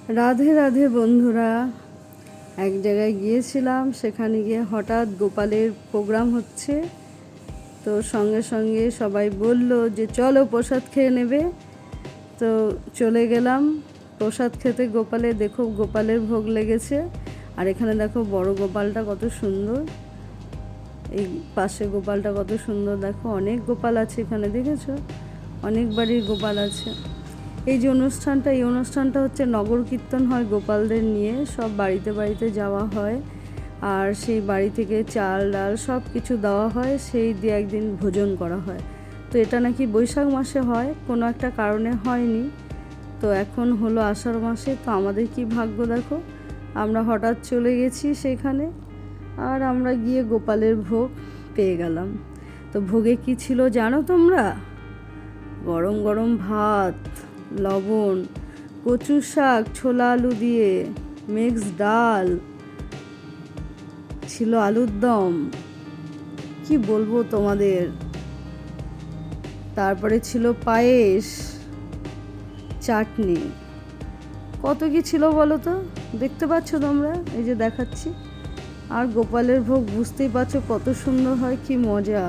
রাধে রাধে বন্ধুরা, এক জায়গায় গিয়েছিলাম। সেখানে গিয়ে হঠাৎ গোপালের প্রোগ্রাম হচ্ছে, তো সঙ্গে সঙ্গে সবাই বলল যে চলো প্রসাদ খেয়ে নেবে। তো চলে গেলাম প্রসাদ খেতে। দেখো গোপালের ভোগ লেগেছে। আর এখানে দেখো বড় গোপালটা কত সুন্দর, এই পাশে গোপালটা কত সুন্দর। দেখো অনেক গোপাল আছে এখানে, দেখেছো? অনেক বাড়ির গোপাল আছে। এই অনুষ্ঠানটা হচ্ছে নগর কীর্তন হয় গোপালদের নিয়ে, সব বাড়িতে বাড়িতে যাওয়া হয়। আর সেই বাড়ি থেকে চাল ডাল সব কিছু দেওয়া হয়, সেই দিয়ে একদিন ভোজন করা হয়। তো এটা নাকি বৈশাখ মাসে হয়, কোনো একটা কারণে হয়নি। তো এখন হলো আষাঢ় মাসে। তো আমাদের কি ভাগ্য দেখো, আমরা হঠাৎ চলে গেছি সেখানে, আর আমরা গিয়ে গোপালের ভোগ পেয়ে গেলাম। তো ভোগে কি ছিল জানো তোমরা? গরম গরম ভাত, লবণ, কচু শাক, ছোলা আলু দিয়ে মিক্স ডাল, ছিল আলুর দম, কি বলবো তোমাদের। তারপরে ছিল পায়েস, চাটনি, কত কি ছিল বলো তো। দেখতে পাচ্ছ তোমরা, এই যে দেখাচ্ছি। আর গোপালের ভোগ বুঝতেই পারছো কত সুন্দর হয়, কি মজা।